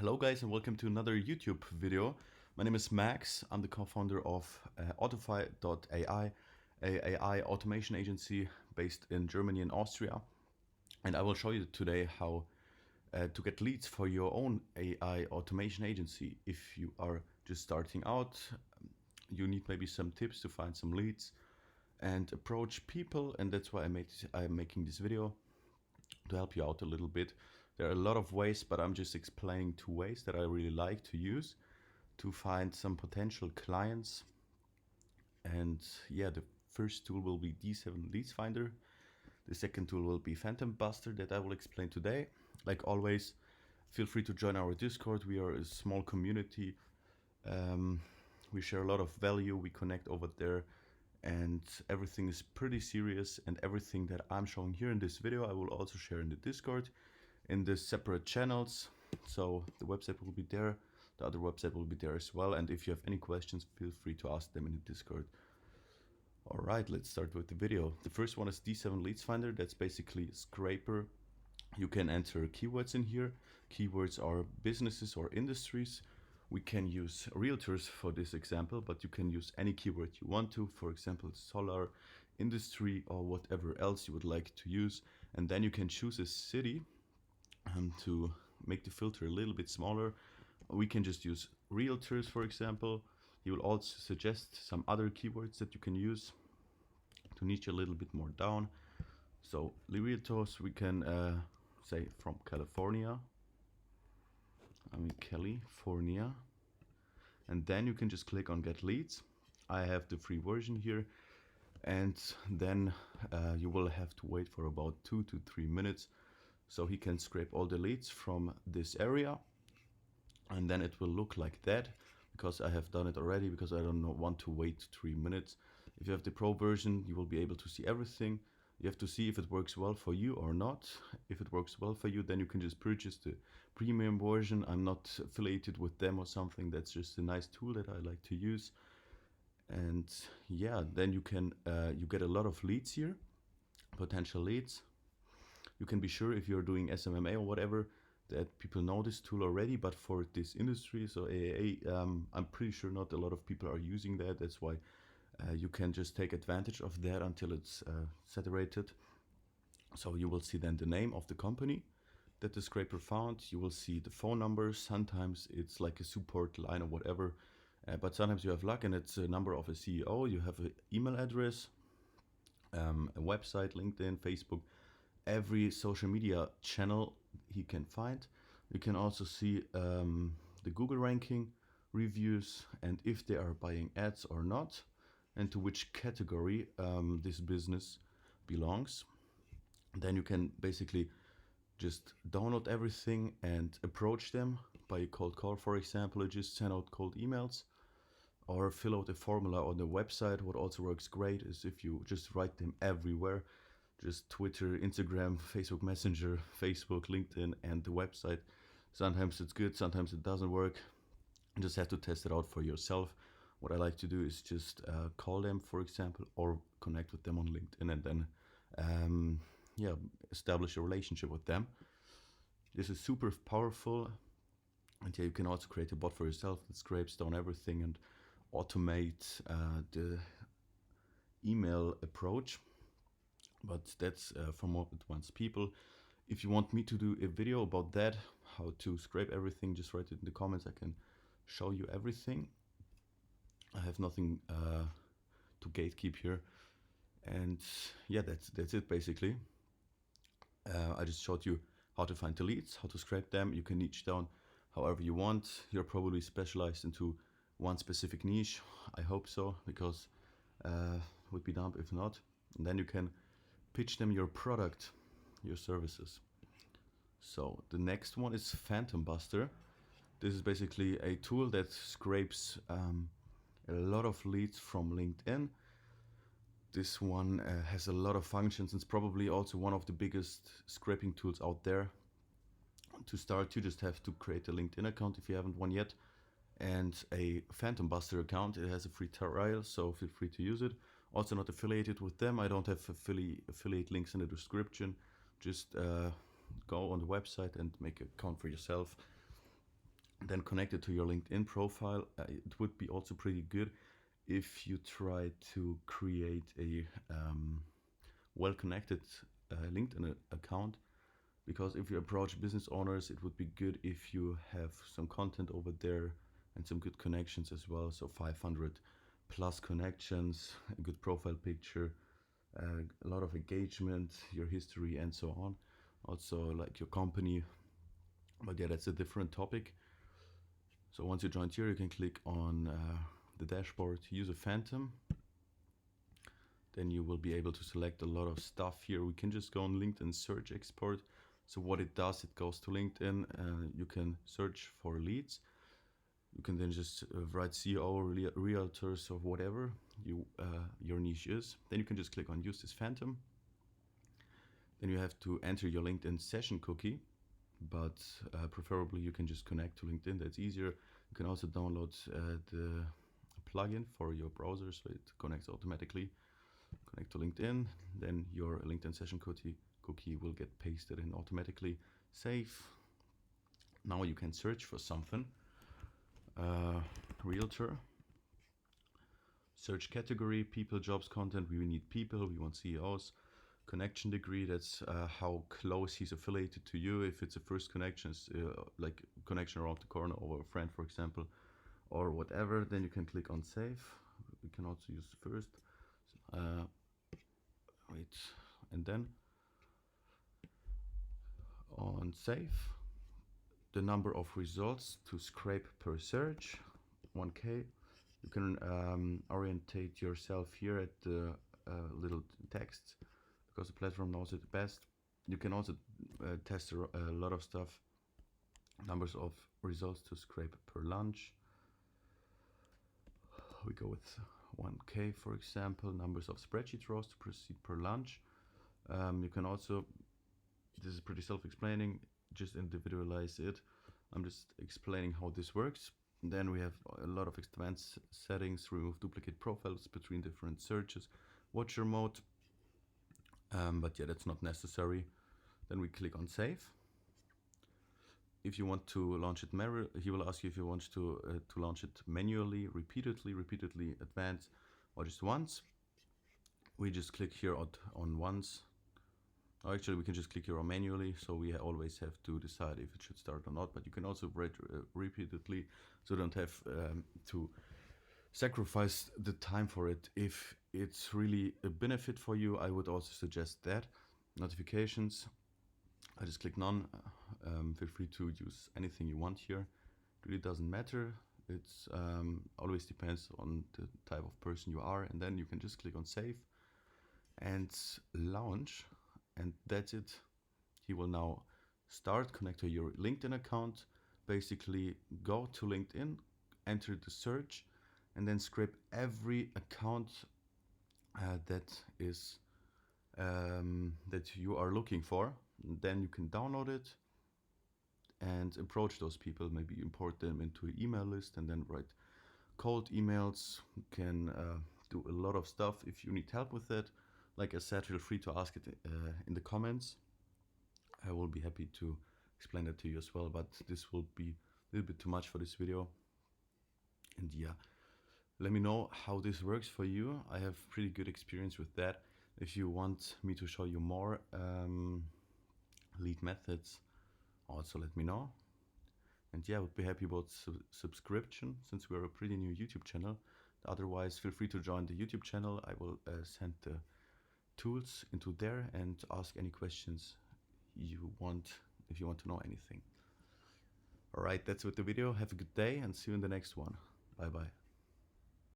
Hello guys and welcome to another YouTube video. My name is Max. I'm the co-founder of Autofy.ai, a AI automation agency based in Germany and Austria. And I will show you today how to get leads for your own AI automation agency. If you are just starting out, you need maybe some tips to find some leads and approach people, and that's why I'm making this video to help you out a little bit. There are a lot of ways, but I'm just explaining two ways that I really like to use to find some potential clients. And yeah, the first tool will be D7 Leads Finder. The second tool will be Phantom Buster that I will explain today. Like always, feel free to join our Discord. We are a small community. We share a lot of value. We connect over there, and everything is pretty serious, and everything that I'm showing here in this video I will also share in the Discord in the separate channels. So the website will be there, the other website will be there as well, and if you have any questions, feel free to ask them in the Discord. Alright, let's start with the video. The first one is D7 Leads Finder. That's basically a scraper. You can enter keywords in here. Keywords are businesses or industries. We can use realtors for this example, but you can use any keyword you want to, for example, solar, industry, or whatever else you would like to use. And then you can choose a city to make the filter a little bit smaller. We can just use realtors, for example. He will also suggest some other keywords that you can use to niche a little bit more down. So the realtors, we can say from California. California. And then you can just click on get leads. I have the free version here. And then you will have to wait for about 2 to 3 minutes. So he can scrape all the leads from this area. And then it will look like that, because I have done it already, because I don't want to wait 3 minutes. If you have the pro version, you will be able to see everything. You have to see if it works well for you or not. If it works well for you, then you can just purchase the premium version. I'm not affiliated with them or something. That's just a nice tool that I like to use. And yeah, then you can you get a lot of leads here, potential leads. You can be sure if you're doing SMMA or whatever that people know this tool already, but for this industry, so AAA, I'm pretty sure not a lot of people are using that. That's why you can just take advantage of that until it's saturated. So you will see then the name of the company that the scraper found. You will see the phone number. Sometimes it's like a support line or whatever, but sometimes you have luck and it's a number of a CEO. You have an email address, a website, LinkedIn, Facebook, every social media channel he can find. You can also see the Google ranking, reviews, and if they are buying ads or not, and to which category this business belongs. Then you can basically just download everything and approach them by a cold call, for example. Just send out cold emails or fill out a formula on the website. What also works great is if you just write them everywhere, just Twitter, Instagram, Facebook Messenger, Facebook, LinkedIn, and the website. Sometimes it's good, sometimes it doesn't work. You just have to test it out for yourself. What I like to do is just call them, for example, or connect with them on LinkedIn, and then establish a relationship with them. This is super powerful. And yeah, you can also create a bot for yourself that scrapes down everything and automate the email approach. But that's for more advanced people. If you want me to do a video about that, how to scrape everything, just write it in the comments. I can show you everything. I have nothing to gatekeep here. And yeah, that's it basically. I just showed you how to find the leads, how to scrape them. You can niche down however you want. You're probably specialized into one specific niche. I hope so, because it would be dumb if not. And then you can pitch them your product, your services. So the next one is Phantom Buster. This is basically a tool that scrapes a lot of leads from LinkedIn. This one has a lot of functions. It's probably also one of the biggest scraping tools out there. To start, you just have to create a LinkedIn account if you haven't one yet, and a Phantom Buster account. It has a free trial, so feel free to use it. Also not affiliated with them. I don't have affiliate links in the description. Just go on the website and make an account for yourself. then connect it to your LinkedIn profile. It would be also pretty good if you try to create a well-connected LinkedIn account, because if you approach business owners, it would be good if you have some content over there and some good connections as well. So 500 plus connections, a good profile picture, a lot of engagement, your history, and so on. Also, like your company. But yeah, that's a different topic. So once you joined here, you can click on the dashboard, use a phantom. Then you will be able to select a lot of stuff here. We can just go on LinkedIn search export. So what it does, it goes to LinkedIn. You can search for leads. You can then just write CEO, realtors, or whatever your niche is. Then you can just click on use this phantom. Then you have to enter your LinkedIn session cookie, but preferably you can just connect to LinkedIn. That's easier. You can also download the plugin for your browser, so it connects automatically. Connect to LinkedIn, then your LinkedIn session cookie will get pasted in automatically. Save. Now you can search for something. Realtor. Search category, people, jobs, content. We need people, we want CEOs. Connection degree, that's how close he's affiliated to you. If it's a first connection, like connection around the corner or a friend, for example, or whatever, then you can click on save. We can also use first. Wait, and then on save, the number of results to scrape per search, 1K. You can orientate yourself here at the little text, because the platform knows it best. You can also test a lot of stuff. Numbers of results to scrape per lunch. We go with 1K, for example. Numbers of spreadsheet rows to proceed per lunch. You can also, this is pretty self-explaining, just individualize it. I'm just explaining how this works. Then we have a lot of advanced settings, remove duplicate profiles between different searches, watcher mode. But yeah, that's not necessary. Then we click on save. If you want to launch it manually, he will ask you if you want to launch it manually, repeatedly, advanced, or just once. We just click here on once. Or actually, we can just click here on manually, so we always have to decide if it should start or not. But you can also write repeatedly, so you don't have to sacrifice the time for it. If it's really a benefit for you, I would also suggest that. Notifications, I just click none. Feel free to use anything you want here. It really doesn't matter. It's always depends on the type of person you are. And then you can just click on save and launch. And that's it. He will now start, connect to your LinkedIn account, basically go to LinkedIn, enter the search, and then scrape every account that is that you are looking for. And then you can download it and approach those people, maybe import them into an email list and then write cold emails. You can do a lot of stuff. If you need help with that, like I said, feel free to ask it in the comments. I will be happy to explain that to you as well, but this will be a little bit too much for this video. And yeah, let me know how this works for you. I have pretty good experience with that. If you want me to show you more lead methods, also let me know. And yeah, I would be happy about subscription, since we're a pretty new YouTube channel. Otherwise, feel free to join the YouTube channel. I will send the tools into there and ask any questions you want, if you want to know anything. All right, that's with the video. Have a good day and see you in the next one. Bye bye.